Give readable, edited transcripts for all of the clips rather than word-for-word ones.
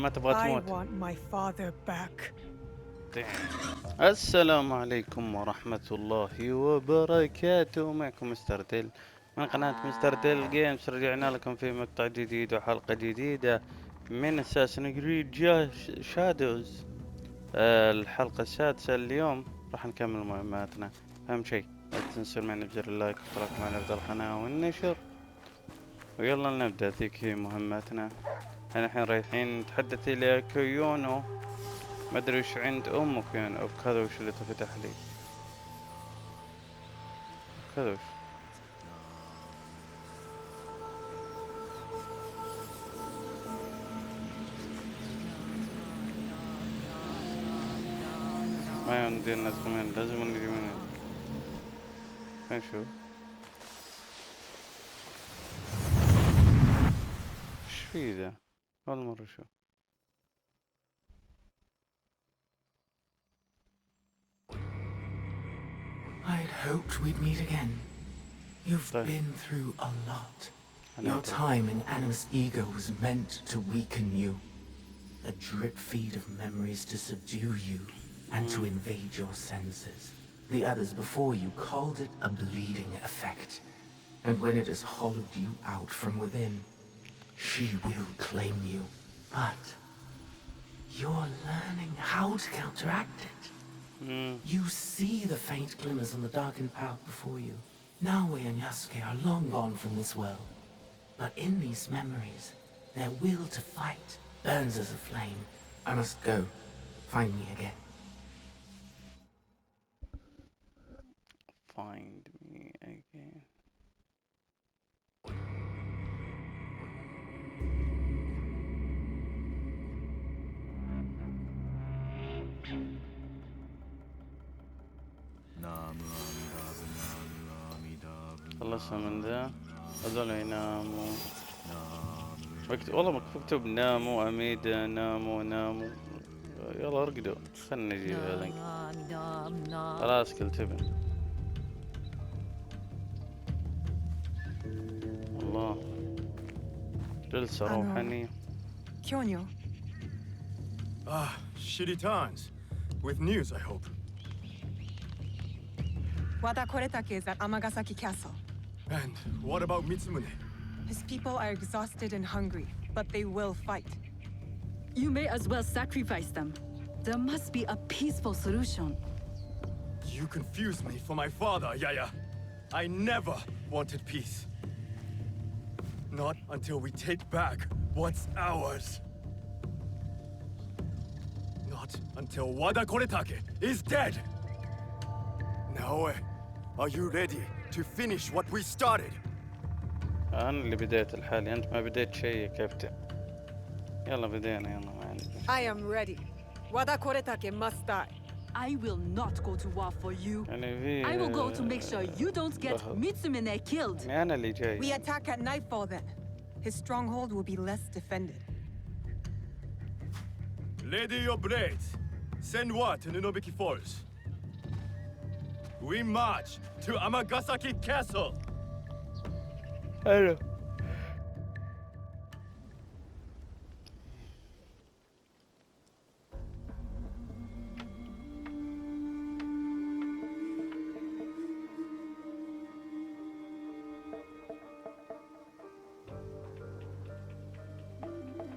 ما تبغى I تموت. want my father back. السلام عليكم ورحمة الله وبركاته. معكم مستر ديل من قناة مستر ديل جيمز. رجعنا لكم في مقطع جديد وحلقة جديدة من اساسن كريد شادوز. الحلقة السادسة. اليوم راح نكمل مهماتنا. أهم شيء لا تنسوا معنا بزر اللايك والاشتراك معنا في القناة والنشر. ويلا نبدأ. ذيك هي مهماتنا. احنا الحين رايحين نتحدث إلى كيونو. ما ادري وش عند ام كيونو او كذا. وش اللي تفتح لي كذا؟ وش ما يمدي الناس كمان. لازم نجي من نشوف ايش في ذا. اول مرة اشوف. I'd hoped we'd meet again. You've طيب been through a lot. انا Your أدري. time in Animus Ego was meant to weaken you. A drip feed of memories to subdue you and to invade your senses. The others before you called it a bleeding effect. And when it has hollowed you out from within, she will claim you. But you're learning how to counteract it. You see the faint glimmers on the darkened path before you. Naue and Yasuke are long gone from this world. But in these memories, their will to fight burns as a flame. I must go. Find me again. Find me again. خلصنا من ذا. هذول يناموا. والله مكتوب ناموا أميدة. ناموا. يلا ارقدوا. خلنا نجي هذاك. خلاص كل تبن. الله جلسة روحانية. Kyonyo, Ah, shitty times. With news, I hope. Wada Koretake is at Amagasaki Castle. And what about Mitsumune? His people are exhausted and hungry, but they will fight. You may as well sacrifice them. There must be a peaceful solution. You confuse me for my father, Yaya. I never wanted peace. Not until we take back what's ours. Not until Wada Koretake is dead. Naoe, are you ready to finish what we started? أنا اللي بديت الحالي. أنت ما بديت شيء يا كابتن. يلا بدينا. يلا ما عندي. I am ready. Wada Koretake must die. I will not go to war for you. يعني في I will go to make sure you don't get Mitsumine killed. يعني أنا اللي جاي. We attack at nightfall then. His stronghold will be less defended. Ready your blades. Send word to Nunobiki Falls. We march to Amagasaki Castle. حلو.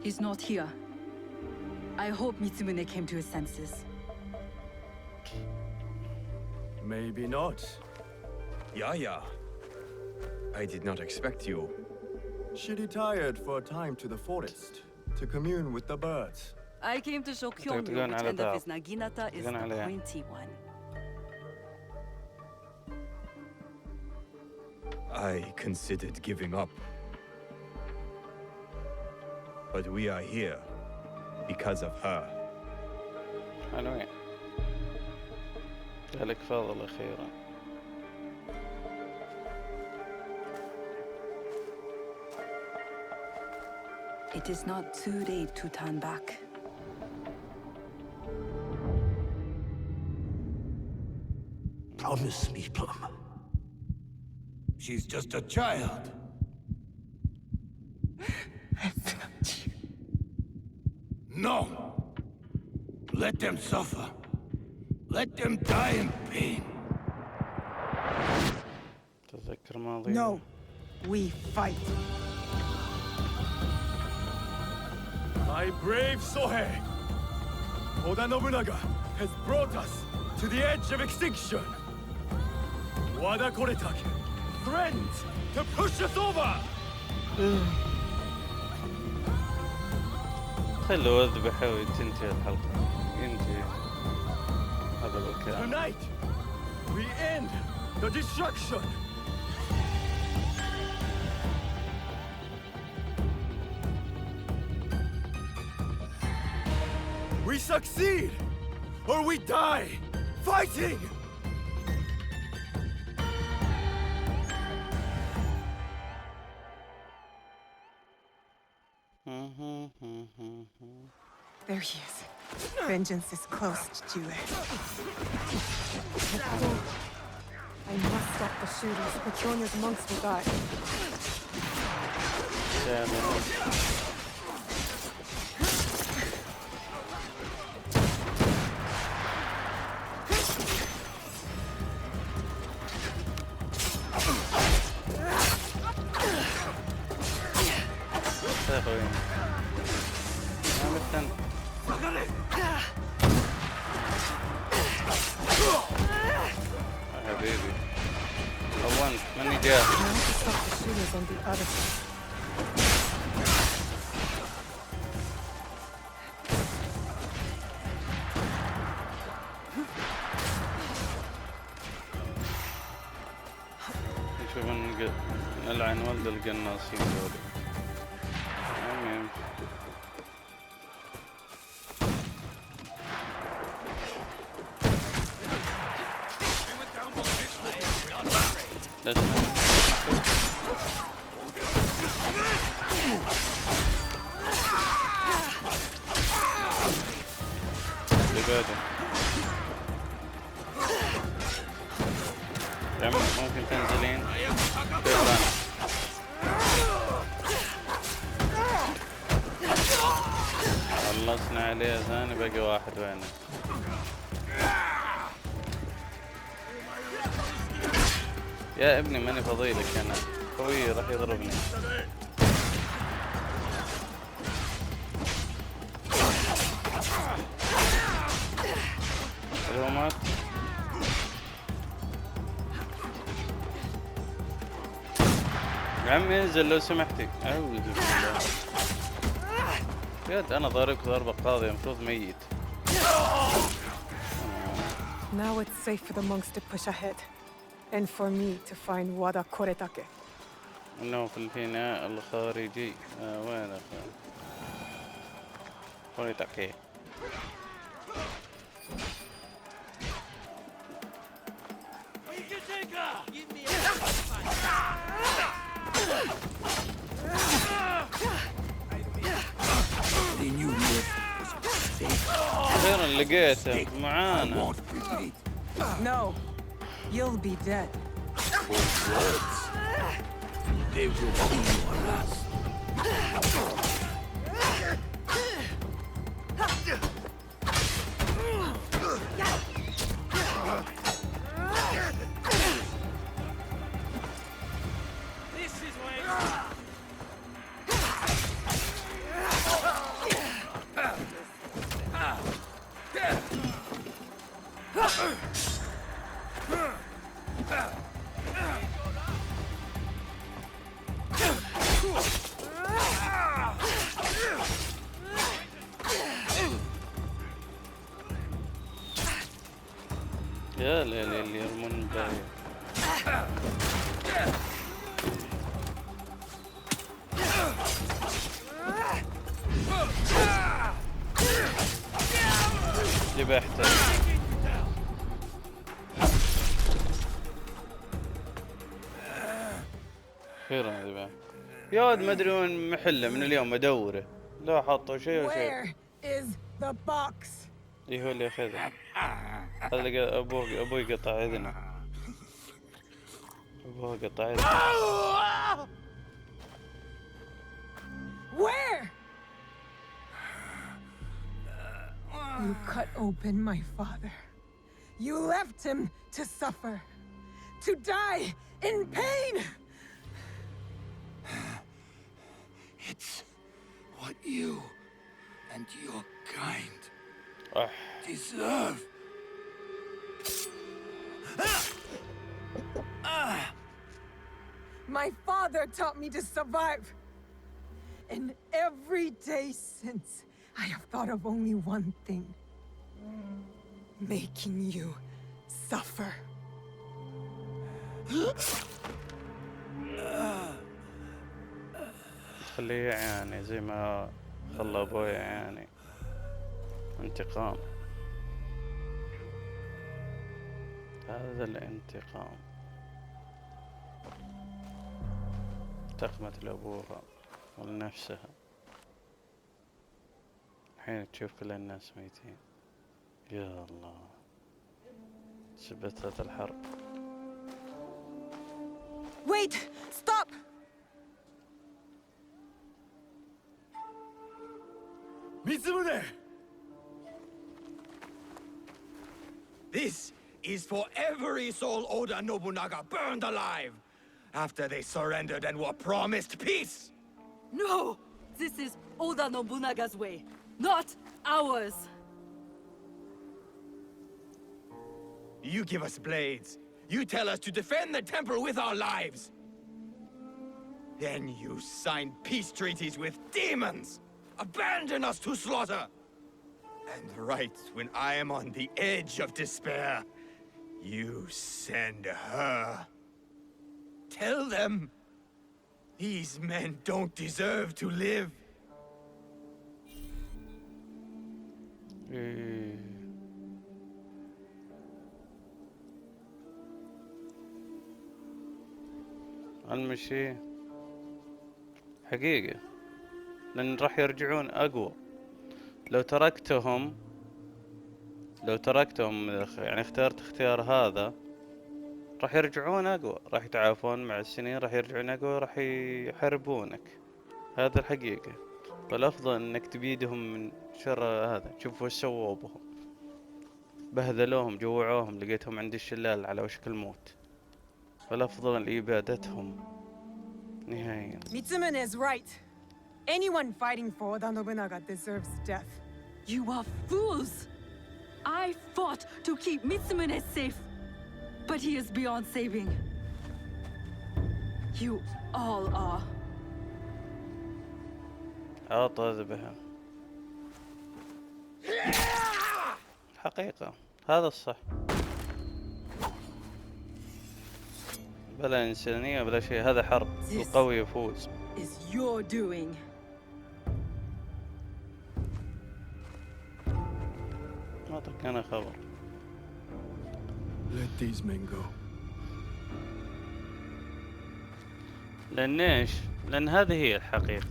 He's not here. I hope Mitsumune came to his senses. Maybe not. Yaya. I did not expect you. She retired for a time to the forest to commune with the birds. I came to show Kyonyo تقولون which على end of دار. his Naginata is تقولون the عليها. pointy one. I considered giving up. But we are here because of her. حلوين. لك فضل أخيرا. It is not too late to turn back. Promise me, Plum. She's just a child. No. Let them suffer. Let them die in pain. تذكر ماضينا. No, we fight. My brave Sohei! Oda Nobunaga has brought us to the edge of extinction. Wada Koretake threatens to push us over! خلوا اذبح وتنتهي الحلقة. ينتهي هذا الكلام. Tonight, we end the destruction! We succeed! Or we die! Fighting! There he is. Vengeance is close, Jue. I must stop the shooters. Petronia's monks will die. Damn it. حبيبي هونت ماني جاهز. I have to stop the shooters on the other side. نشوف نلعن ولد القناصين دول. المهم ليش اللي بعده يا عم ممكن تنزلين كيف انا خلصنا عليه ثاني باقي واحد وينه يا ابني ماني فضيلك انا خوي راح يضربني هو مات يا عمي انزل لو سمحتي اعوذ بالله يد انا ضاربك ضربة قاضية المفروض ميت Now it's safe for the monks to push ahead. And for me to find Wada Koretake. انه في الفناء الخارجي وين اخوان كوريتاكي اخيرا لقيته معانا No, you'll be dead. They will be your last. يا ليلي اللي يرمون الباقي ذبحته اخيرا ذبحته يا ولد ما ادري وين محله من اليوم ادوره لا حطوا شيء وشيء Where is the box? ايه هو اللي اخذه هذا اللي ابوي قطع اذنه ابوه قطع اذنه Where? You cut open my father. You left him to suffer, to die in pain. It's what you and your kind أح. deserve. My father taught me to survive. And every day since, I have thought of only one thing. Making you suffer. خليه يعاني زي ما خلى أبوي يعاني. انتقام. هذا الانتقام. انتقمت لأبوها ولنفسها. الحين تشوف كل الناس ميتين. يا الله. سبتت الحرب. Wait! Stop! Mitsumune! This is for every soul Oda Nobunaga burned alive after they surrendered and were promised peace. No! This is Oda Nobunaga's way, not ours! You give us blades. You tell us to defend the temple with our lives. Then you sign peace treaties with demons. Abandon us to slaughter. And right when I am on the edge of despair, you send her. Tell them these men don't deserve to live. إيه. المشي حقيقة لأن راح يرجعون أقوى. لو تركتهم يعني اخترت اختيار هذا راح يرجعون أقوى، راح يتعافون مع السنين، راح يرجعون أقوى، راح يحاربونك. هذا الحقيقة. فالأفضل إنك تبيدهم من شر هذا. شوف وش سووا بهم، بهذلوهم، جوعوهم، لقيتهم عند الشلال على وشك الموت. فالأفضل إبادتهم نهائيا. Mitsumune is right. Anyone fighting for Oda Nobunaga deserves death. You are fools! I fought to keep Mitsumune safe, but he is beyond saving. You all are. عاطل بها. حقيقة هذا الصح. بلا إنسانية بلا شيء، هذا حرب. القوي يفوز. Is your doing. أعطيك أنا خبر. Let these men go. لأن إيش؟ لأن هذه هي الحقيقة.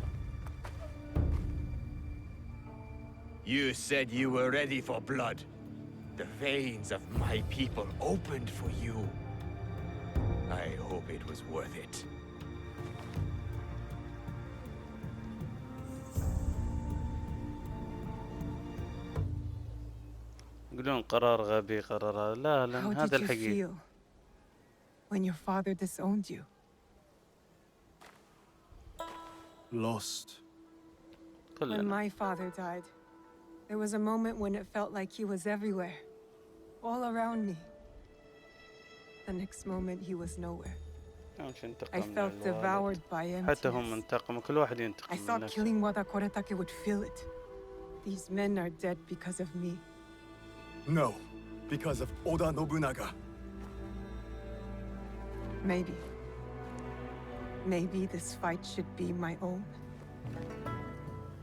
You said you were ready for blood. The veins of my people opened for you. I hope it was worth it. يقولون قرار غبي قرار لا لأن How هذا did you الحقيقة. feel when your father disowned you? Lost. When كلنا. my father died, there was a moment when it felt like he was everywhere, all around me. The next moment, he was nowhere. I felt devoured by حتى هم emptiness. انتقموا، كل واحد I ينتقم من thought نفسه. killing Wada Koretake would feel it. These men are dead because of me. No, because of Oda Nobunaga. Maybe. Maybe this fight should be my own.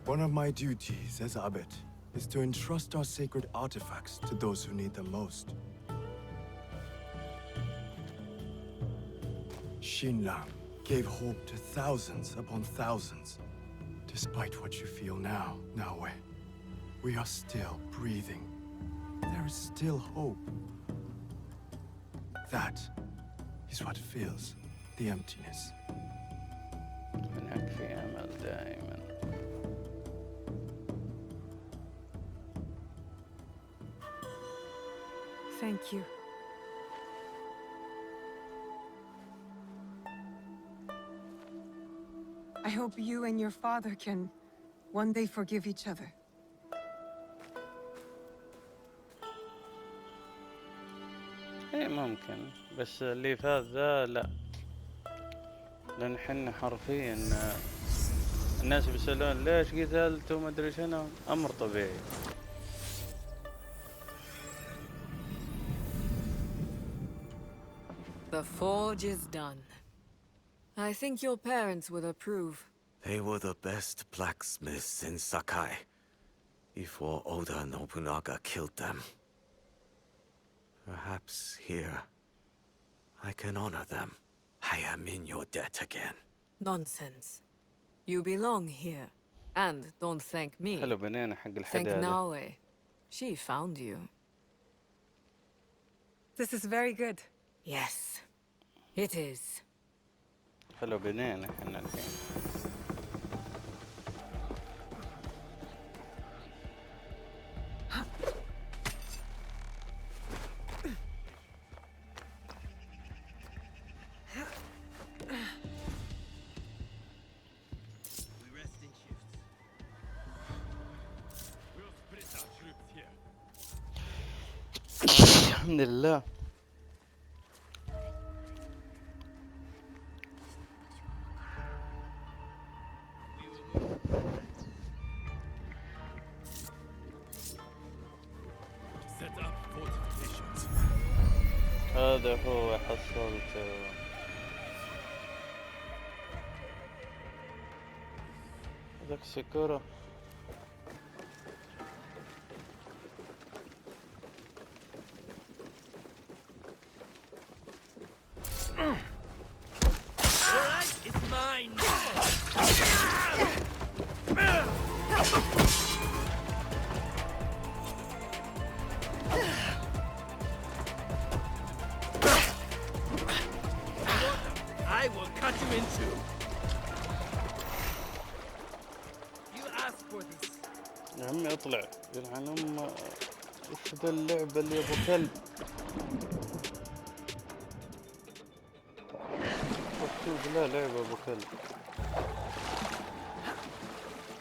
One of my duties as abbot is to entrust our sacred artifacts to those who need them most. Shinran gave hope to thousands upon thousands. Despite what you feel now, Naoe, we are still breathing. There is still hope. That is what fills the emptiness. هناك في أمل دائما. Thank you. I hope you and your father can one day forgive each other. ايه ممكن، بس اللي في هذا لا، لان حنا حرفيا الناس بيسألون ليش قتلت وما ادري شنو، امر طبيعي. The forge is done. I think your parents will approve. They were the best blacksmiths in Sakai before Oda Nobunaga killed them. Perhaps here I can honor them. I am in your debt again. Nonsense. You belong here. And don't thank me. حلو بنينة حق Thank الحدادة. Naoe. She found you. This is very good. Yes, it is. حلو بنينة حنا الحين. الحمد لله. Set up fortifications. هذا هو حصلته. ذاك سكورة. It's mine. I will cut you in two. You asked for this. يا عمي اطلع يلعن امه. ايش ذا اللعبة اللي ابو كلب. مكتوب لا لعبة ابو كلب.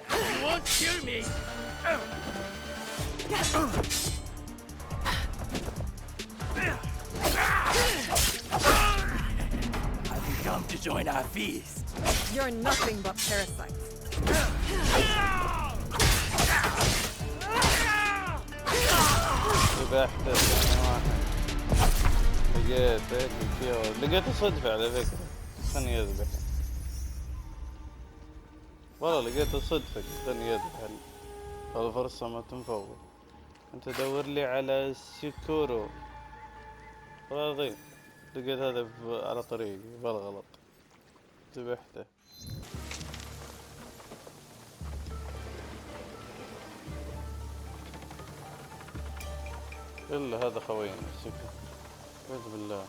You won't kill me. Have you come to join our feast? You're nothing but parasites. ذبحته ثاني واحد. لقيته صدفة على فكرة. خلني يذبح. والله لقيته صدفة خلني يذبح. الفرصة ما تنفوت. انت دور لي على سيكورو. راضي. لقيت هذا على طريقي بالغلط. ذبحته. إلا هذا خوينا سيكورو. أعوذ بالله.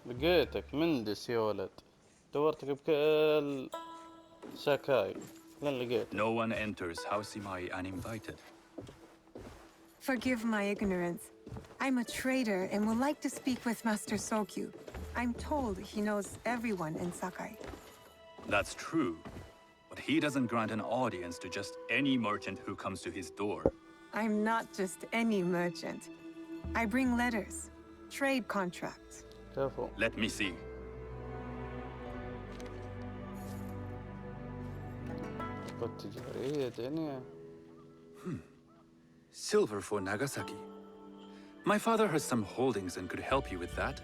لقيتك مندس يا ولد. دورتك بكل ساكاي. لين لقيتك. No one enters House Imai uninvited. Forgive my ignorance. I'm a trader and would like to speak with Master Sokyu. I'm told he knows everyone in Sakai. That's true, but he doesn't grant an audience to just any merchant who comes to his door. I'm not just any merchant. I bring letters, trade contracts. كفو. Let me see. التجارية دنيا. Silver for Nagasaki. My father has some holdings and could help you with that.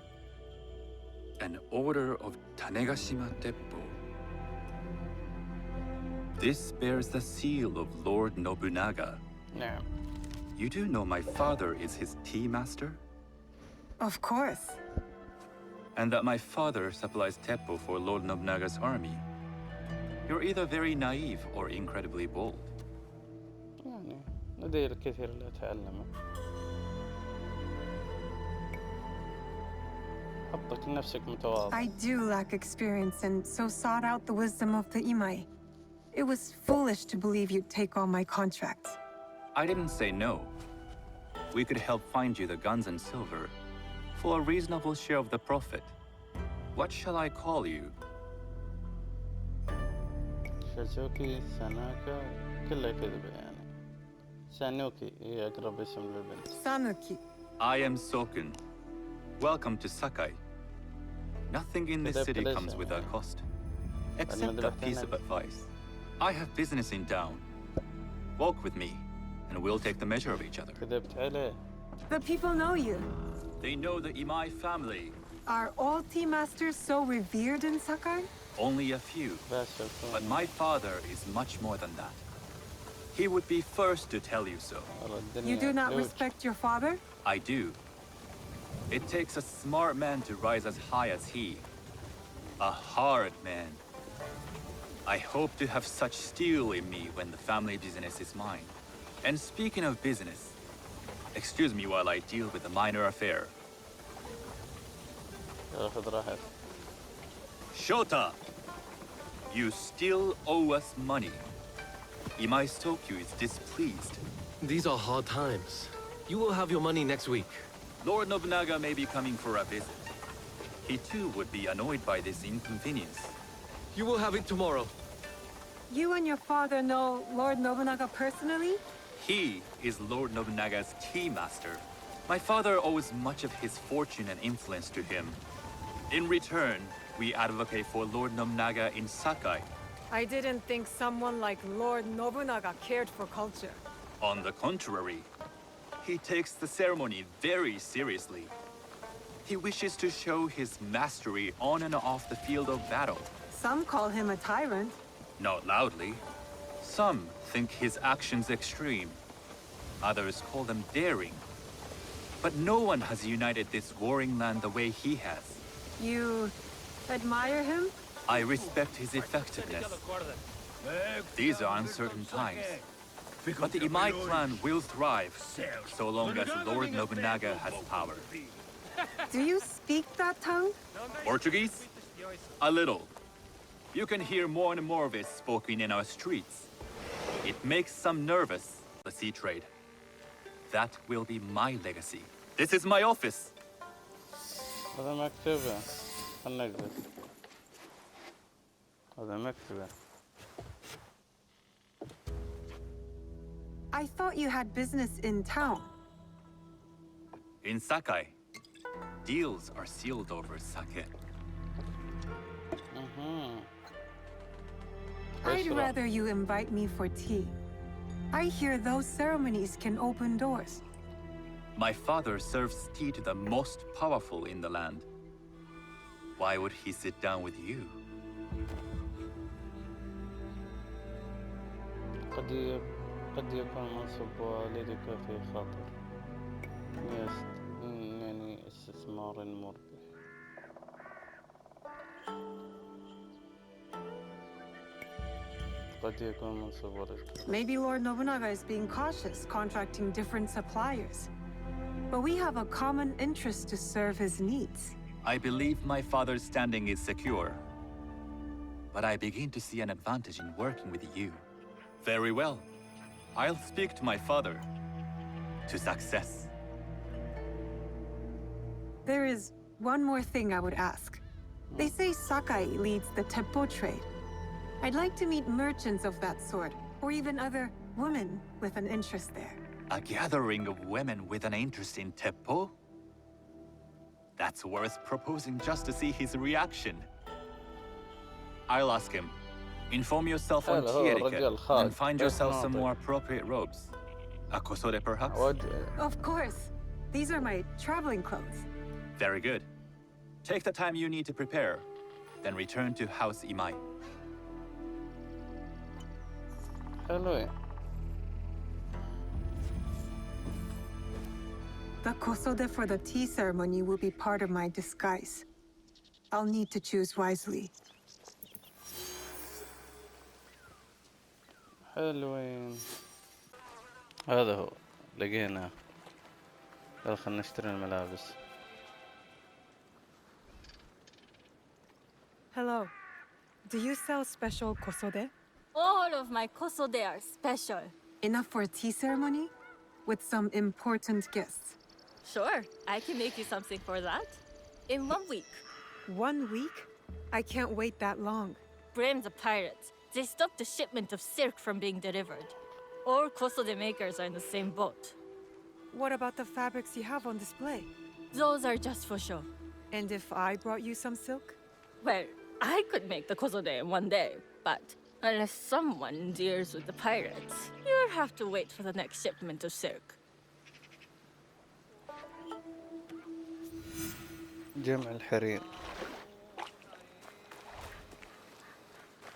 An order of Tanegashima Teppo. This bears the seal of Lord Nobunaga. نعم. You do know my father is his tea master? Of course. And that my father supplies Teppo for Lord Nobunaga's army. You're either very naive or incredibly bold. يعني لدي الكثير لا أتعلمه. حطك لنفسك متواضع. I do lack experience and so sought out the wisdom of the Imai. It was foolish to believe you'd take all my contracts. I didn't say no. We could help find you the guns and silver for a reasonable share of the profit. What shall I call you? شازوكي ساناكا كلها كذبة يعني. سانوكي هي أقرب اسم للبنت. Sanuki. I am Soken. Welcome to Sakai. Nothing in this city comes without cost, except a piece of advice. I have business in town. Walk with me, and we'll take the measure of each other. كذبت عليه. The people know you. They know the Imai family. Are all tea masters so revered in Sakai? Only a few. But my father is much more than that. He would be first to tell you so. You do not respect your father? I do. It takes a smart man to rise as high as he. A hard man. I hope to have such steel in me when the family business is mine. And speaking of business, excuse me while I deal with a minor affair. Shota! You still owe us money. Imai Stokyu is displeased. These are hard times. You will have your money next week. Lord Nobunaga may be coming for a visit. He too would be annoyed by this inconvenience. You will have it tomorrow. You and your father know Lord Nobunaga personally? He is Lord Nobunaga's tea master. My father owes much of his fortune and influence to him. In return, we advocate for Lord Nobunaga in Sakai. I didn't think someone like Lord Nobunaga cared for culture. On the contrary, he takes the ceremony very seriously. He wishes to show his mastery on and off the field of battle. Some call him a tyrant. Not loudly. Some think his actions extreme. Others call them daring. But no one has united this warring land the way he has. You admire him? I respect his effectiveness. These are uncertain times. But the Imai clan will thrive, so long as Lord Nobunaga has power. Do you speak that tongue? Portuguese? A little. You can hear more and more of it spoken in our streets. It makes some nervous, the sea trade. That will be my legacy. This is my office. هذا مكتبه. خلنا نجلس. هذا مكتبه. I thought you had business in town. In Sakai, deals are sealed over sake. I'd rather you invite me for tea. I hear those ceremonies can open doors. My father serves tea to the most powerful in the land. Why would he sit down with you? قد يكون منصب والدك في خطر. يعني استثمار مربح. قد يكون منصب والدك. Maybe Lord Nobunaga is being cautious, contracting different suppliers. But we have a common interest to serve his needs. I believe my father's standing is secure. But I begin to see an advantage in working with you. Very well. I'll speak to my father. To success. There is one more thing I would ask. They say Sakai leads the Teppo trade. I'd like to meet merchants of that sort, or even other women with an interest there. A gathering of women with an interest in Teppo? That's worth proposing just to see his reaction. I'll ask him. Inform yourself on tea etiquette and find yourself some more appropriate robes. A kosode, perhaps? Of course. These are my traveling clothes. Very good. Take the time you need to prepare, then return to House Imai. حلوين. The kosode for the tea ceremony will be part of my disguise. I'll need to choose wisely. حلوين. هذا هو لقينا. يلا خلنا نشتري الملابس. Hello. Do you sell special kosode? All of my kosode are special. Enough for a tea ceremony? With some important guests. Sure, I can make you something for that. In 1 week. 1 week? I can't wait that long. Blame the pirates. They stopped the shipment of silk from being delivered. All kosode makers are in the same boat. What about the fabrics you have on display? Those are just for show. And if I brought you some silk? Well, I could make the kosode in 1 day, but unless someone deals with the pirates, you'll have to wait for the next shipment of silk. جمع الحرير.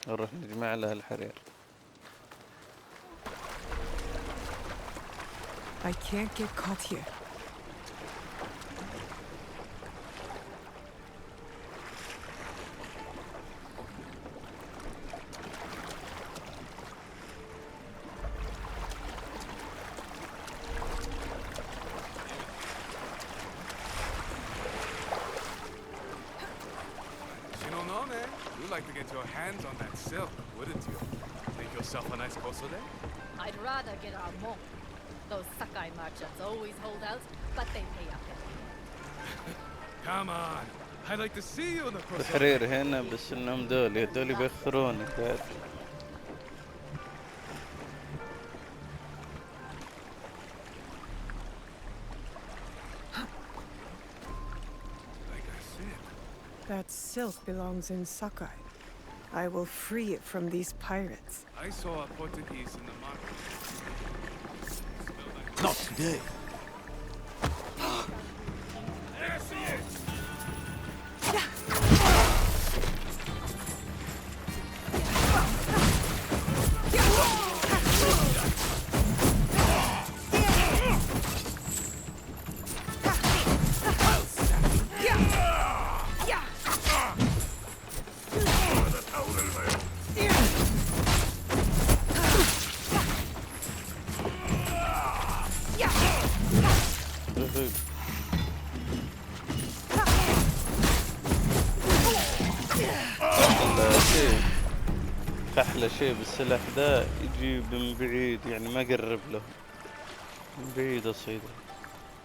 نروح نجمع لها الحرير. I can't get caught here. You'd like to get your hands on that silk, wouldn't you? Make yourself a nice kosode? I'd rather get our monk. Those Sakai merchants always hold out, but they pay up. Come on. I'd like to see you in the kosode. الحرير هنا بس انهم دول يبخرونك بعد. That silk belongs in Sakai. I will free it from these pirates. I saw a Portuguese in the market. Not today. There she is! أحلى شيء بالسلاح ده يجي من بعيد، يعني ما قرب له من بعيد أصيده.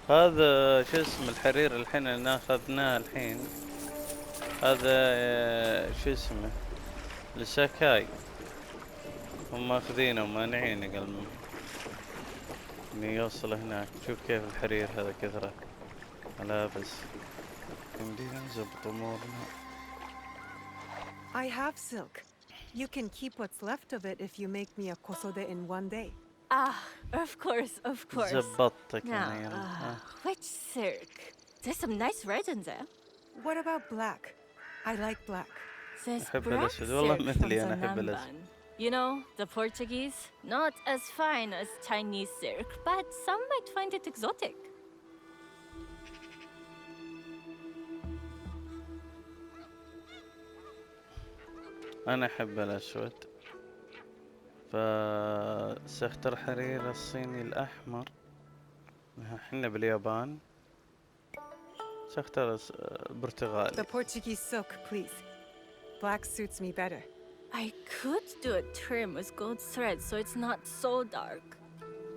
هذا شو اسمه الحرير الحين اللي أخذناه الحين، هذا شو اسمه الساكاي، هم ماخذينه ومانعينه قبل إني يوصل هناك. شوف كيف الحرير هذا كثرة ملابس، يمدينا نزبط أمورنا. I have silk. You can keep what's left of it if you make me a kosode in 1 day. Ah, of course, of course. زبطتك Now, أنا يلا. which silk? There's some nice red in there. What about black? I like black. There's أحب black الأسود والله silk from مثلي أنا أحب الأسود. Zanamban. You know, the Portuguese, not as fine as Chinese silk, but some might find it exotic. أنا أحب الأسود، فسأختار حرير الصيني الأحمر. إحنا باليابان سأختار برتغالي. The Portuguese silk, please. Black suits me better. I could do a trim with gold thread so it's not so dark.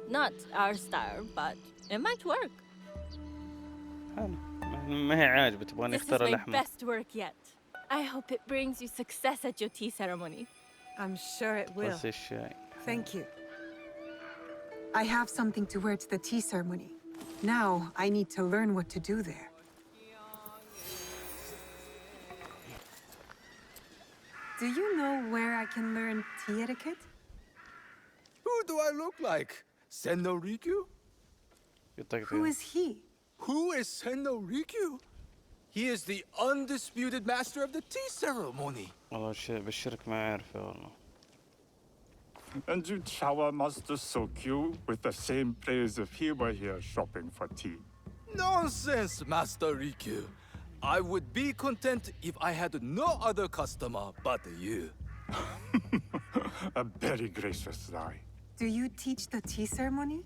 Not our style, but it might work. حلو، ما هي عاجبة تبغاني This is أختار my الأحمر. best work yet. I hope it brings you success at your tea ceremony. I'm sure it will. بس الشاي. Thank you. I have something to wear to the tea ceremony. Now, I need to learn what to do there. Do you know where I can learn tea etiquette? Who do I look like? Sendo Rikyu? Who is he? Who is Sendo Rikyu? He is the undisputed master of the tea ceremony. والله بشرك ما أعرفه والله. And you shower Master Sokyu with the same praise if he were here shopping for tea. Nonsense, Master Rikyu. I would be content if I had no other customer but you. A very gracious lie. Do you teach the tea ceremony?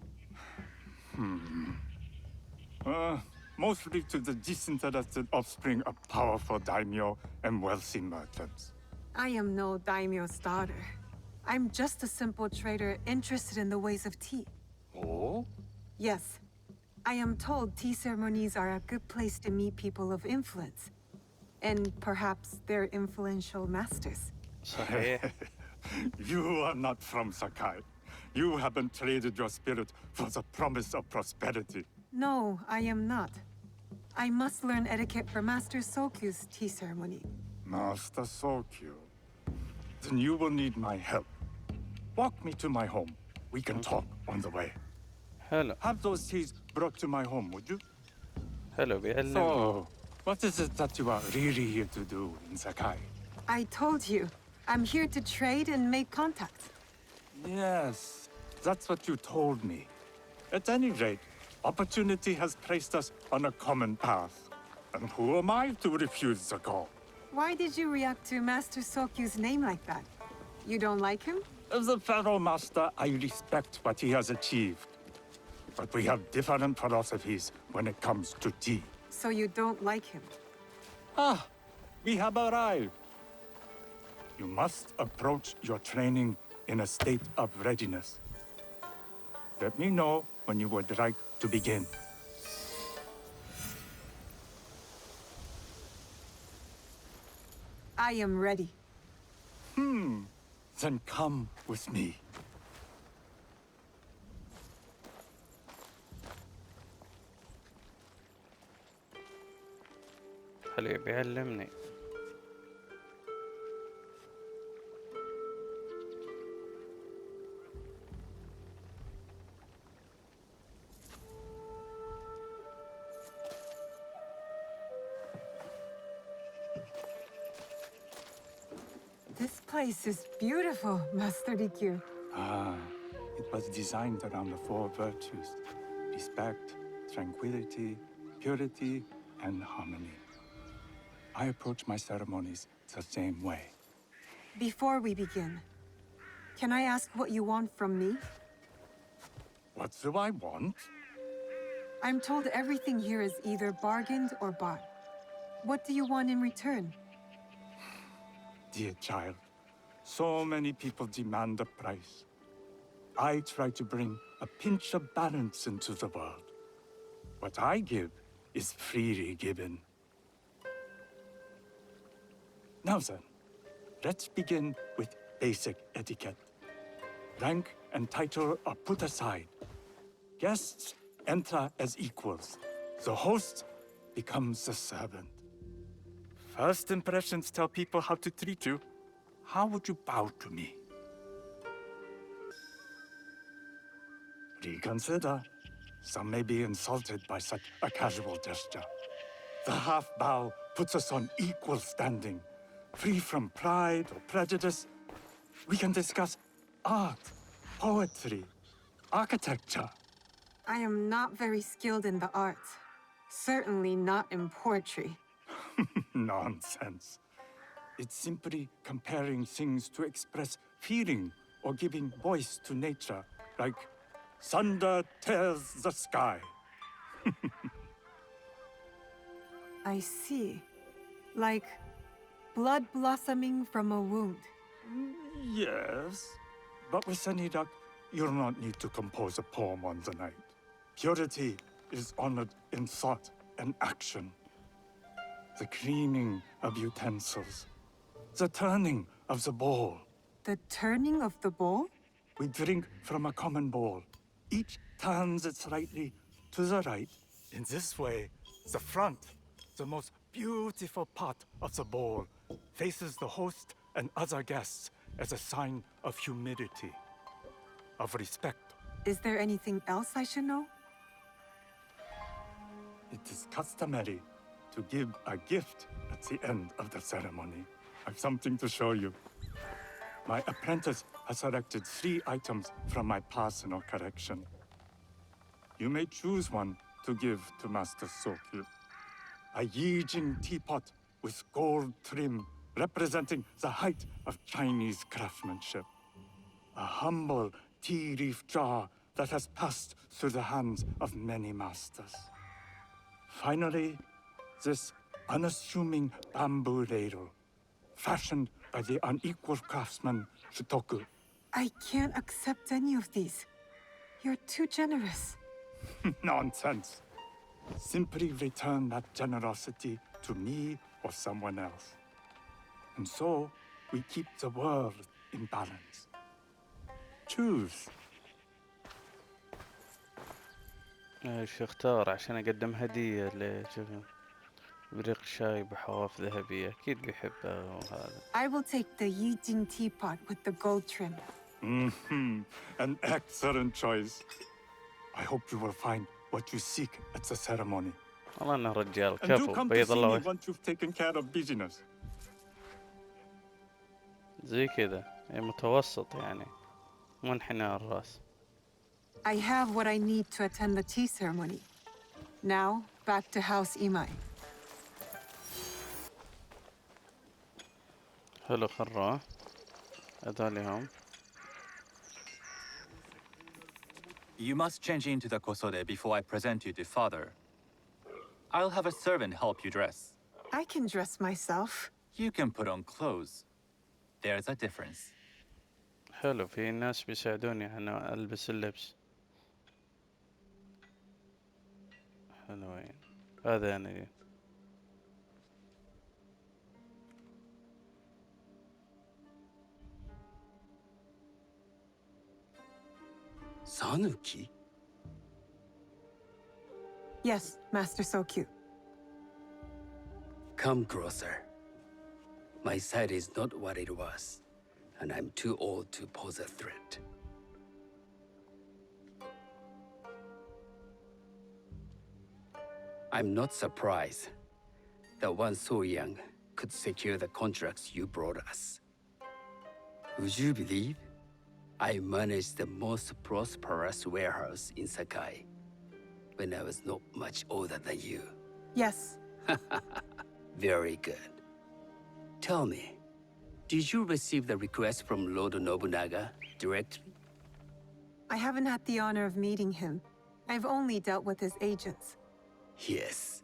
Mostly to the disinterested offspring of powerful daimyo and wealthy merchants. I am no daimyo's daughter. I'm just a simple trader interested in the ways of tea. Oh? Yes. I am told tea ceremonies are a good place to meet people of influence. And perhaps their influential masters. صحيح. You are not from Sakai. You haven't traded your spirit for the promise of prosperity. No, I am not. I must learn etiquette for Master Sokyu's tea ceremony. Master Sokyu. Then you will need my help. Walk me to my home. We can talk on the way. Hello. Have those teas brought to my home, would you? Hello, بيعلمني. So, what is it that you are really here to do in Sakai? I told you. I'm here to trade and make contacts. Yes, that's what you told me. At any rate, opportunity has placed us on a common path. And who am I to refuse the call? Why did you react to Master Sokyu's name like that? You don't like him? As a Pharaoh Master, I respect what he has achieved. But we have different philosophies when it comes to tea. So you don't like him? Ah, we have arrived. You must approach your training in a state of readiness. Let me know when you would like to begin. I am ready. Then come with me. خليه بيعلمني. This place is beautiful, Master Rikyu. Ah, it was designed around the four virtues: respect, tranquility, purity, and harmony. I approach my ceremonies the same way. Before we begin, can I ask what you want from me? What do I want? I'm told everything here is either bargained or bought. What do you want in return? Dear child, so many people demand a price. I try to bring a pinch of balance into the world. What I give is freely given. Now then, let's begin with basic etiquette. Rank and title are put aside. Guests enter as equals. The host becomes the servant. First impressions tell people how to treat you. How would you bow to me? Reconsider. Some may be insulted by such a casual gesture. The half bow puts us on equal standing, free from pride or prejudice. We can discuss art, poetry, architecture. I am not very skilled in the arts. Certainly not in poetry. Nonsense. It's simply comparing things to express feeling or giving voice to nature, like thunder tears the sky. I see. Like blood blossoming from a wound. Yes, but with any luck, you'll not need to compose a poem on the night. Purity is honored in thought and action. The cleaning of utensils, the turning of the bowl. The turning of the bowl? We drink from a common bowl. Each turns it slightly to the right. In this way, the front, the most beautiful part of the bowl, faces the host and other guests as a sign of humility, of respect. Is there anything else I should know? It is customary to give a gift at the end of the ceremony. I've something to show you. My apprentice has selected 3 items from my personal collection. You may choose one to give to Master Sokyu. A Yijin teapot with gold trim representing the height of Chinese craftsmanship. A humble tea leaf jar that has passed through the hands of many masters. Finally, this unassuming bamboo ladle, fashioned by the unequal craftsman Shutoku, I can't accept any of these. You're too generous. Nonsense. Simply return that generosity to me or someone else. And so, we keep the world in balance. Choose. ايش اختار عشان اقدم هدية لشغل بريق شاي بحواف ذهبية اكيد بيحبها وهذا. I will take the Yijing teapot with the gold trim. An excellent choice. I hope you will find what you seek at the ceremony. والله انه رجال And do كفو come to بيض see الله me وجهه. once you've taken care of business. زي كذا متوسط يعني مو انحناء الراس. I have what I need to attend the tea ceremony. Now, back to House Imai. حلو خروه هذول هم. You must change into the kosode before I present you to father. I'll have a servant help you dress. I can dress myself. You can put on clothes. There's a difference. حلو في ناس بيساعدوني انا البس اللبس. حلوين هذا انا. Sanuki? Yes, Master Sokyu. Come closer. My sight is not what it was, and I'm too old to pose a threat. I'm not surprised that one so young could secure the contracts you brought us. Would you believe I managed the most prosperous warehouse in Sakai when I was not much older than you? Yes. Very good. Tell me, did you receive the request from Lord Nobunaga directly? I haven't had the honor of meeting him. I've only dealt with his agents. Yes.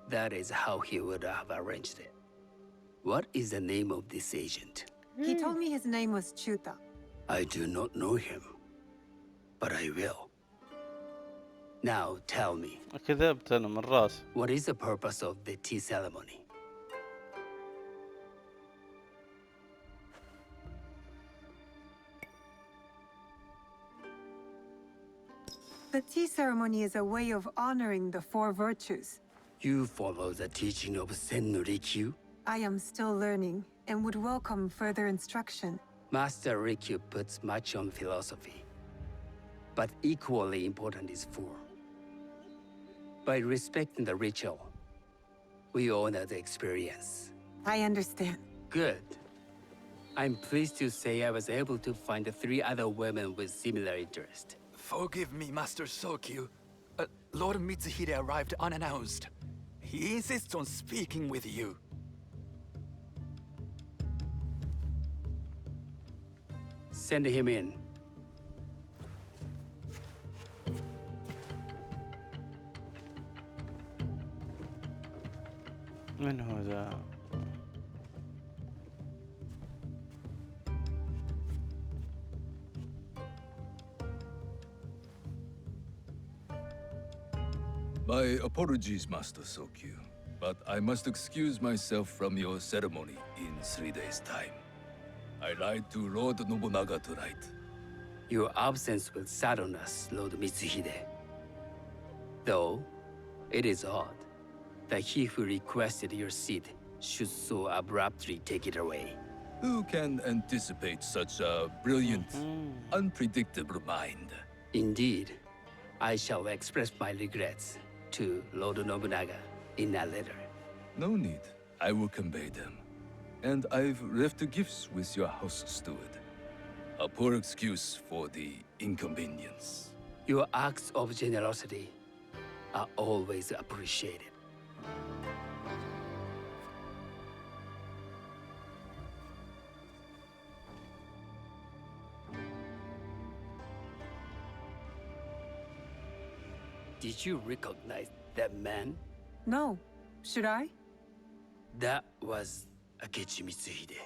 That is how he would have arranged it. What is the name of this agent? He told me his name was Chuta. I do not know him, but I will. Now tell me, كذبت انا من راس. what is the purpose of the tea ceremony? The tea ceremony is a way of honoring the four virtues. You follow the teaching of Sen no Rikyu? I am still learning and would welcome further instruction. Master Rikyu puts much on philosophy, but equally important is form. By respecting the ritual, we honor the experience. I understand. Good. I'm pleased to say I was able to find 3 other women with similar interest. Forgive me, Master Sokyu. Lord Mitsuhide arrived unannounced. He insists on speaking with you. Send him in. من هو ذا؟ My apologies, Master Sokyu, but I must excuse myself from your ceremony in 3 days' time. I lied to Lord Nobunaga tonight. Your absence will sadden us, Lord Mitsuhide. Though, it is odd that he who requested your seat should so abruptly take it away. Who can anticipate such a brilliant, unpredictable mind? Indeed, I shall express my regrets to Lord Nobunaga in a letter. No need. I will convey them. And I've left the gifts with your house steward. A poor excuse for the inconvenience. Your acts of generosity are always appreciated. Did you recognize that man? No. Should I? That was Akechi Mitsuhide.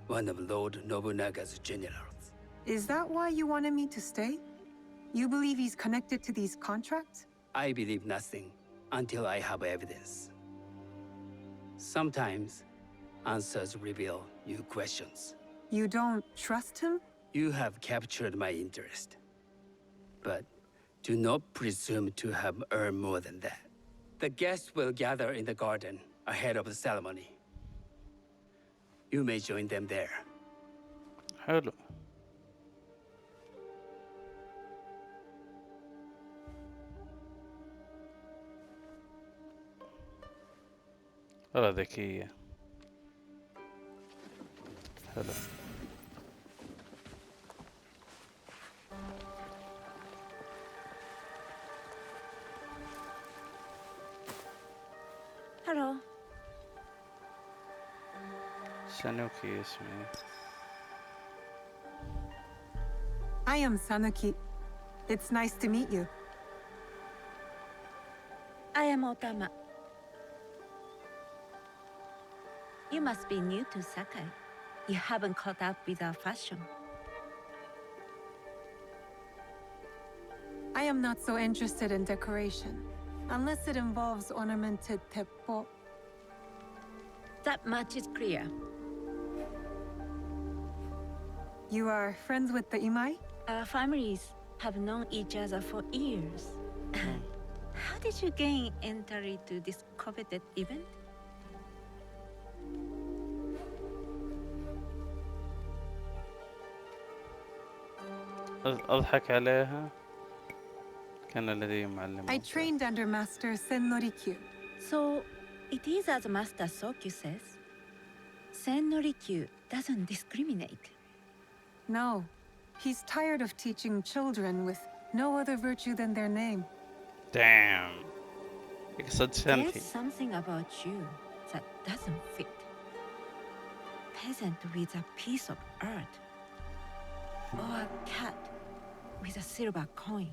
one of Lord Nobunaga's generals. Is that why you wanted me to stay? You believe he's connected to these contracts? I believe nothing until I have evidence. Sometimes, answers reveal new questions. You don't trust him? You have captured my interest. But do not presume to have earned more than that. The guests will gather in the garden ahead of the ceremony. You may join them there. حلو. والله ذكية. حلو. Hello. سانوكي اسمي. I am Sanuki. It's nice to meet you. I am Otama. You must be new to Sakai. You haven't caught up with our fashion. I am not so interested in decoration, unless it involves ornamented teppo. That much is clear. You are friends with the Imai? Our families have known each other for years. How did you gain entry to this coveted event? أضحك عليها. كان لدي معلم. I trained under Master Sen Norikyu. So, it is as Master Sokyu says. Sen Norikyu doesn't discriminate. No. He's tired of teaching children with no other virtue than their name. Damn. يقصد سنتي. There's something about you that doesn't fit. Peasant with a piece of earth. Or a cat with a silver coin.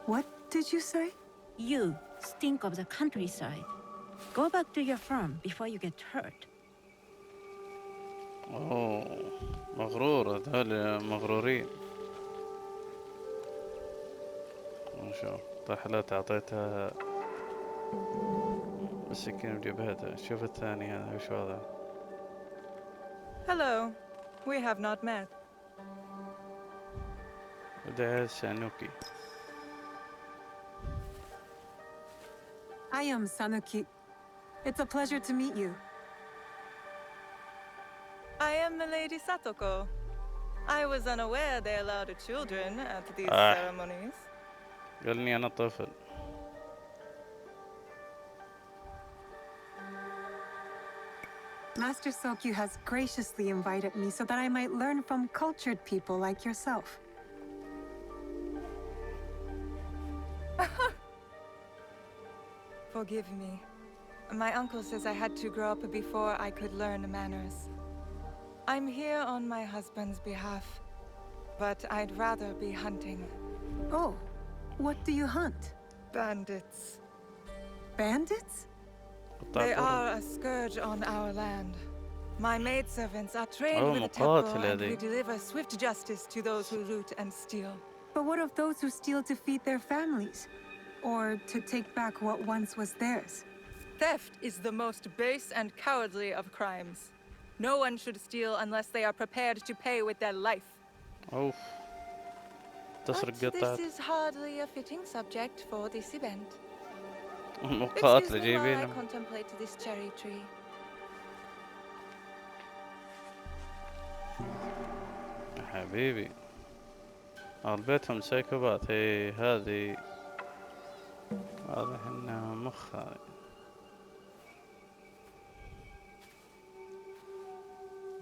What did you say? You stink of the countryside. Go back to your farm before you get hurt. أوه مغرور هذول مغرورين. شوف طحلت أعطيتها السكين بجبهتها. شوف الثاني هذا وش هذا؟ Hello. We have not met. وده سانوكي. I am Sanuki. It's a pleasure to meet you. I am Milady Satoko. I was unaware they allowed children at these ceremonies. قالني أنا طفل. Master Sokyu has graciously invited me so that I might learn from cultured people like yourself. Forgive me. My uncle says I had to grow up before I could learn manners. I'm here on my husband's behalf, but I'd rather be hunting. Oh, what do you hunt? Bandits. Bandits? They are a scourge on our land. My maidservants are trained Oh, with the temple, مقاتل and we هذي. deliver swift justice to those who loot and steal. But what of those who steal to feed their families? Or to take back what once was theirs? Theft is the most base and cowardly of crimes. No one should steal unless they are prepared to pay with their life. أوف. تسرق But قطعة. this is hardly a fitting subject for this event. مقاتلة Excuse me while I جايبينهم. contemplate this cherry tree. يا حبيبي. أغلبيتهم سايكوبات. هي هذه واضح انها مخ هذه.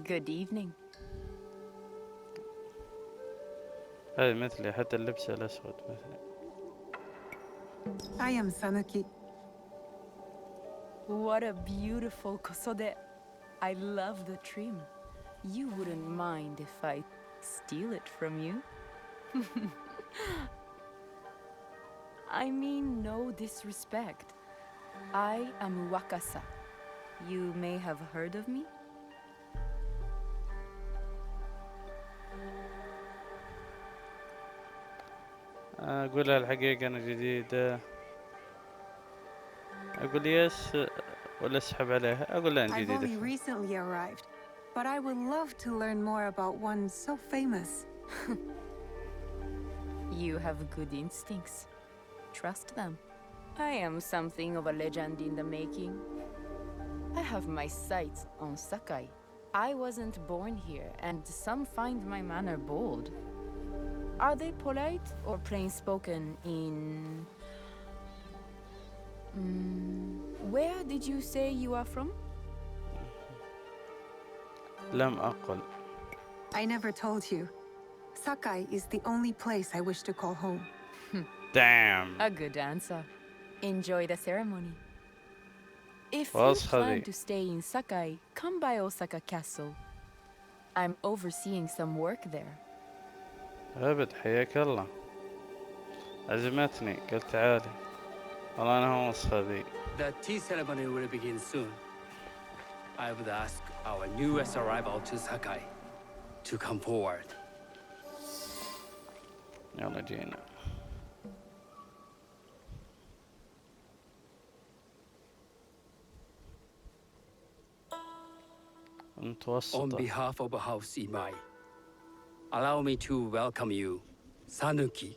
Good evening. هذه مثلي حتى اللبس الأسود مثلي. I am Sanuki. What a beautiful kosode. I love the trim. You wouldn't mind if I steal it from you? I mean no disrespect. I am Wakasa. You may have heard of me? أقولها الحقيقة أنا جديدة. أقول يس ولا أسحب عليها؟ أقول لا أنا I've جديدة. only recently arrived, but I would love to learn more about one so famous. You have good instincts. Trust them. I am something of a legend in the making. I have my sights on Sakai. I wasn't born here, and some find my manner bold. Are they polite or plain-spoken in... where did you say you are from? لم أقل. I never told you. Sakai is the only place I wish to call home. Damn. A good answer. Enjoy the ceremony. If you واسخة plan ذي. to stay in Sakai, come by Osaka Castle. I'm overseeing some work there. أبد حياك الله. عزمتني قلت تعالي. والله أنا هو وسخة ذي. The tea ceremony will begin soon. I would ask our newest arrival to Sakai to come forward. يلا جينا. On behalf of House Imai, allow me to welcome you, Sanuki.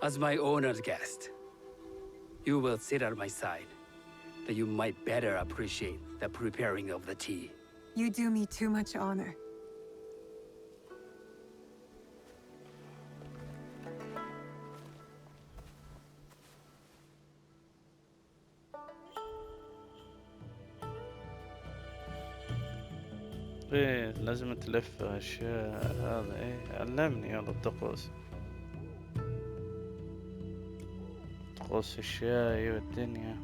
As my honored guest, you will sit at my side, that you might better appreciate the preparing of the tea. You do me too much honor. ايه لازم تلف اشياء هذا ايه علمني يلا الطقوس. طقوس الشاي والدنيا.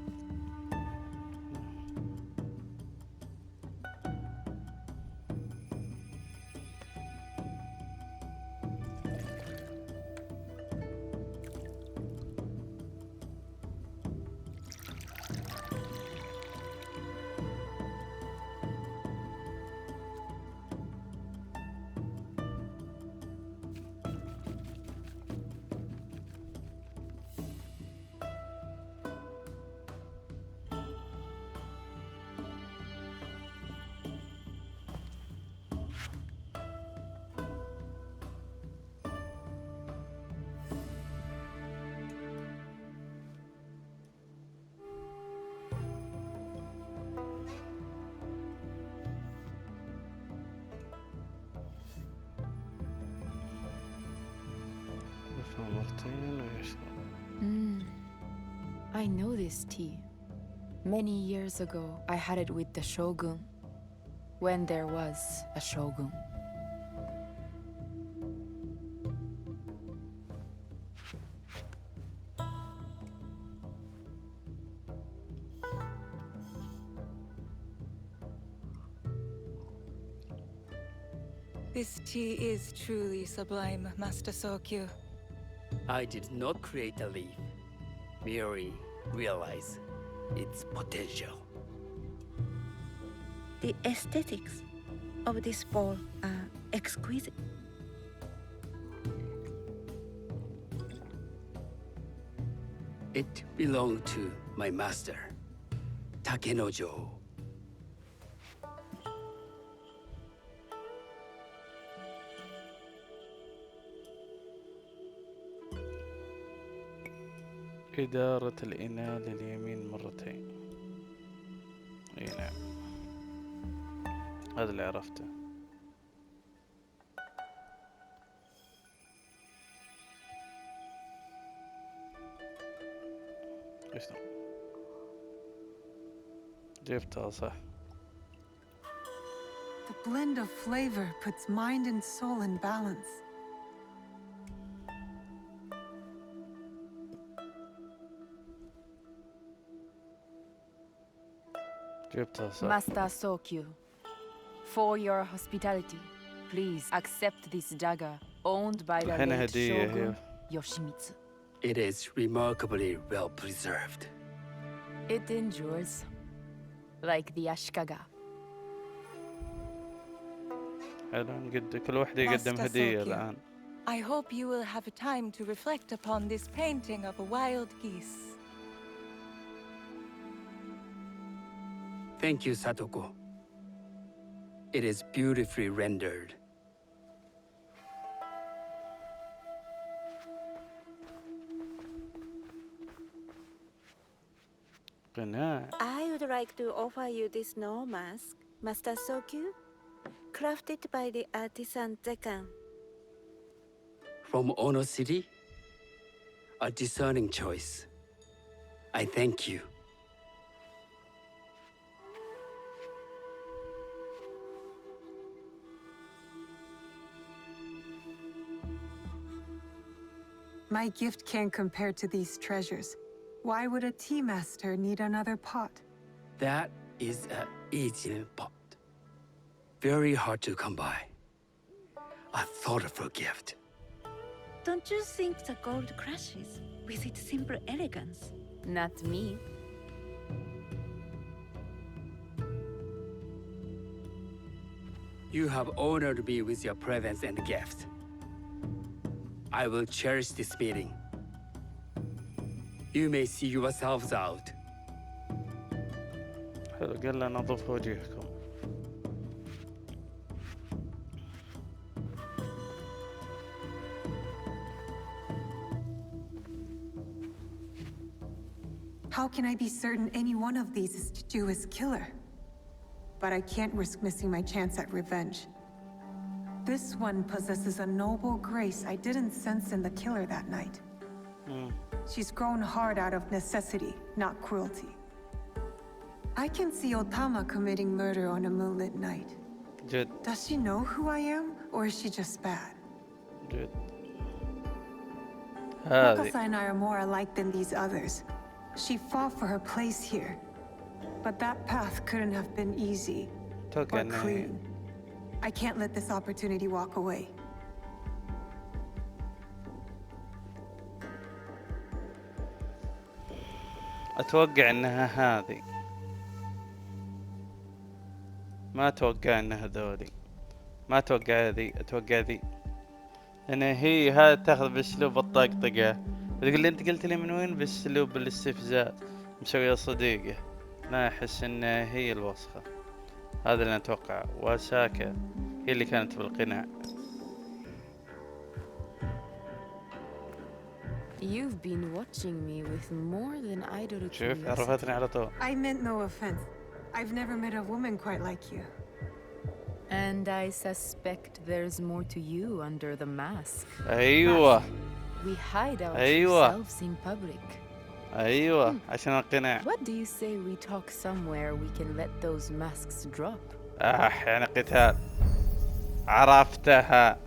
I know this tea. Many years ago, I had it with the shogun, when there was a shogun. This tea is truly sublime, Master Sokyu. I did not create the leaf, merely realize its potential. The aesthetics of this bowl are exquisite. It belonged to my master, Takenojo. إدارة الإناء لليمين مرتين. اي نعم هذا اللي عرفته. ايش ده؟ جبتها صح. The blend of flavor puts mind and soul in balance. جبتها صح. Master Sokyu, for your hospitality, please accept this dagger owned by the الحين late هدية Shogun هي. Yoshimitsu. It is remarkably well preserved. It endures. like the Ashikaga. كل واحدة يقدم Master هدية Sokyu, الآن. I hope you will have time to reflect upon this painting of a wild geese. Thank you, Satoko. It is beautifully rendered. I would like to offer you this snow mask, Master Sokyu, crafted by the artisan Zekan. From Ono City? A discerning choice. I thank you. My gift can't compare to these treasures. Why would a tea master need another pot? That is a Ijin pot. Very hard to come by. A thoughtful gift. Don't you think the gold crashes with its simple elegance? Not me. You have honored me with your presence and gift. I will cherish this meeting. You may see yourselves out. حلو قال له نظف وجهكم. How can I be certain any one of these is to do his killer? But I can't risk missing my chance at revenge. This one possesses a noble grace I didn't sense in the killer that night. She's grown hard out of necessity, not cruelty. I can see Otama committing murder on a moonlit night. Good. Does she know who I am, or is she just bad? Good. Wakasa and I are more alike than these others. She fought for her place here. But that path couldn't have been easy or clean. I can't let this opportunity walk away. أتوقع إنها هذه. ما أتوقع إنها هذولي. ما أتوقع هذي، أتوقع ذي. لأن هي هذا تاخذ بأسلوب الطقطقة. وتقول لي أنت قلت لي من وين بأسلوب الاستفزاز. مسوية صديقة. لا أحس إن هي الوسخة. هذا اللي أتوقع. واساكا هي اللي كانت بالقناع. You've been watching me with more than idle شوف عرفتني على طول. I meant no offense. I've never met a woman quite like you. And I suspect there's more to you under the mask. أيوة. We hide أيوة. ourselves in public. أيوة عشان القناع. What do you say we talk somewhere we can let those masks drop? يعني قتال. عرفتها.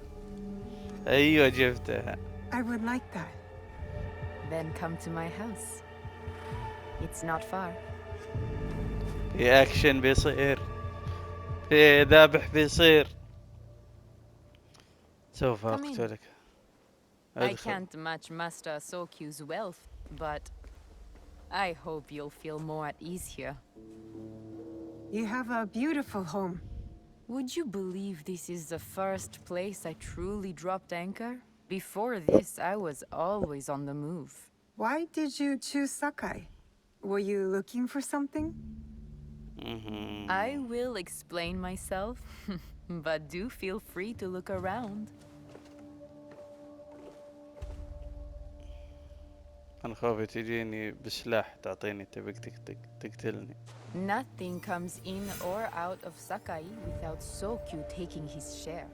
أيوة جبتها. I would like that. Then come to my house. It's not far. في أكشن بيصير. في ذبح بيصير. سوف أقتلك. I can't match Master Sokyu's wealth, but I hope you'll feel more at ease here. You have a beautiful home. Would you believe this is the first place I truly dropped anchor? Before this, I was always on the move. Why did you choose Sakai? Were you looking for something? I will explain myself, but do feel free to look around. أنا خوفي تجيني بسلاح تعطيني تبيك تقتلني. Nothing comes in or out of Sakai without Sokyu taking his share.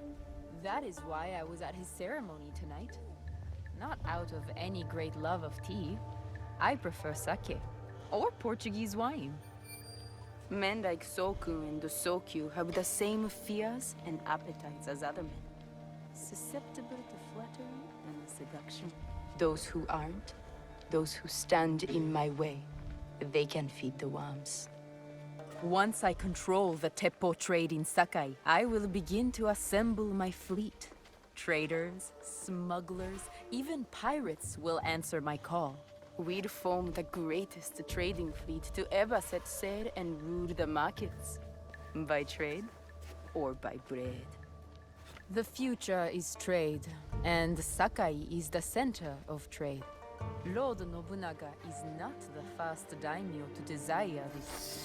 That is why I was at his ceremony tonight. Not out of any great love of tea. I prefer sake, or Portuguese wine. Men like Soku and the Sokyu have the same fears and appetites as other men. Susceptible to flattery and seduction. Those who aren't, those who stand in my way, they can feed the worms. Once I control the Teppo trade in Sakai, I will begin to assemble my fleet. Traders, smugglers, even pirates will answer my call. We'd form the greatest trading fleet to ever set sail and rule the markets. By trade or by bread. The future is trade, and Sakai is the center of trade. Lord Nobunaga is not the first daimyo to desire this.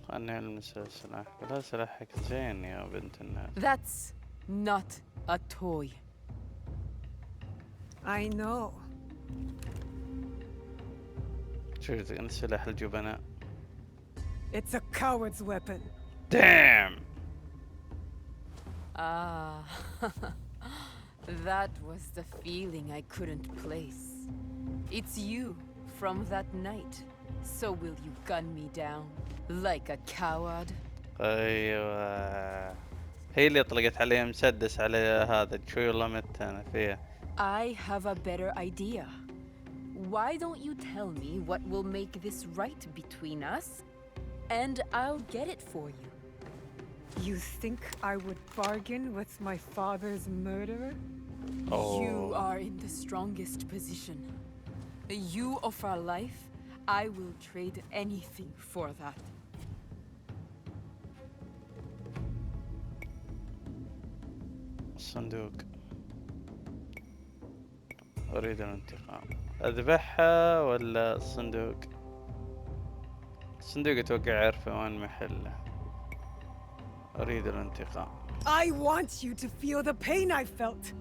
خلني ألمس السلاح ولا سلاحك زين يا بنت الناس. That's not a toy. I know. شوف السلاح الجبناء. It's a coward's weapon. Damn. Ah, that was the feeling I couldn't place. It's you from that night. So will you gun me down like a coward? أيوة هي اللي طلقت عليها مسدس على هذا شوي والله مت أنا فيها. I have a better idea. Why don't you tell me what will make this right between us? And I'll get it for you. You think I would bargain with my father's murderer? Oh. You are in the strongest position. You offer life, I will trade anything for that. الصندوق. أريد الانتقام. أذبحها ولا الصندوق؟ الصندوق أتوقع عارفه وين محله. أريد الانتقام. I want you to feel the pain I felt.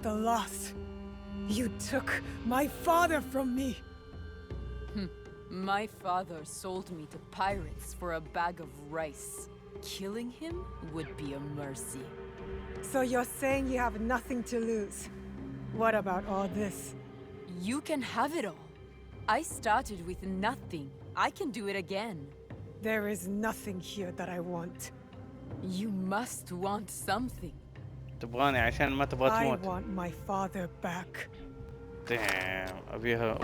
The loss. You took my father from me. My father sold me to pirates for a bag of rice. Killing him would be a mercy. So you're saying you have nothing to lose? What about all this? You can have it all. I started with nothing. I can do it again. There is nothing here that I want. You must want something. تبغاني عشان ما تبغى I تموت. want my father back. Damn. أبيها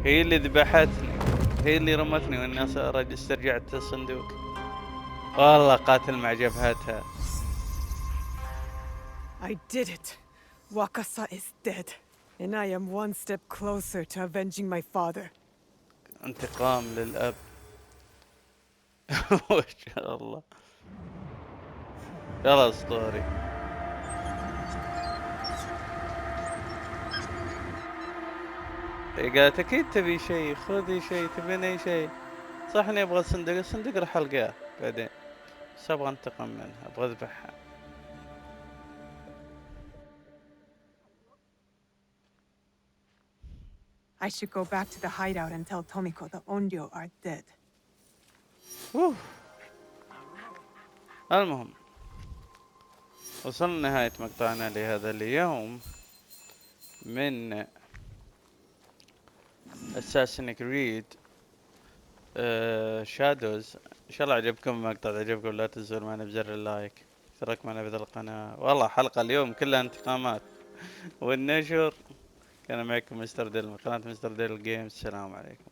هي اللي ذبحتني. هي اللي رمتني والناس استرجعت الصندوق. والله قاتل مع جبهتها. I did it. Wakasa is dead. And I am one step closer to avenging my father. انتقام للاب. ما شاء الله. يلا اسطوري. قالت اكيد تبي شيء خذي شيء تبين اي شيء. صح اني ابغى الصندوق الصندوق راح القاه بعدين. بس ابغى انتقم منها ابغى اذبحها. I should go back to the hideout and tell Tomiko the Onryo are dead. المهم وصلنا لنهاية مقطعنا لهذا اليوم من Assassin's Creed Shadows. ان شاء الله عجبكم المقطع. اذا عجبكم لا تنسوا معنا بزر اللايك، اشتراك معنا في القناة. والله حلقة اليوم كلها انتقامات والنشر. كان معكم مستر ديل من قناة مستر ديل جيمز. السلام عليكم.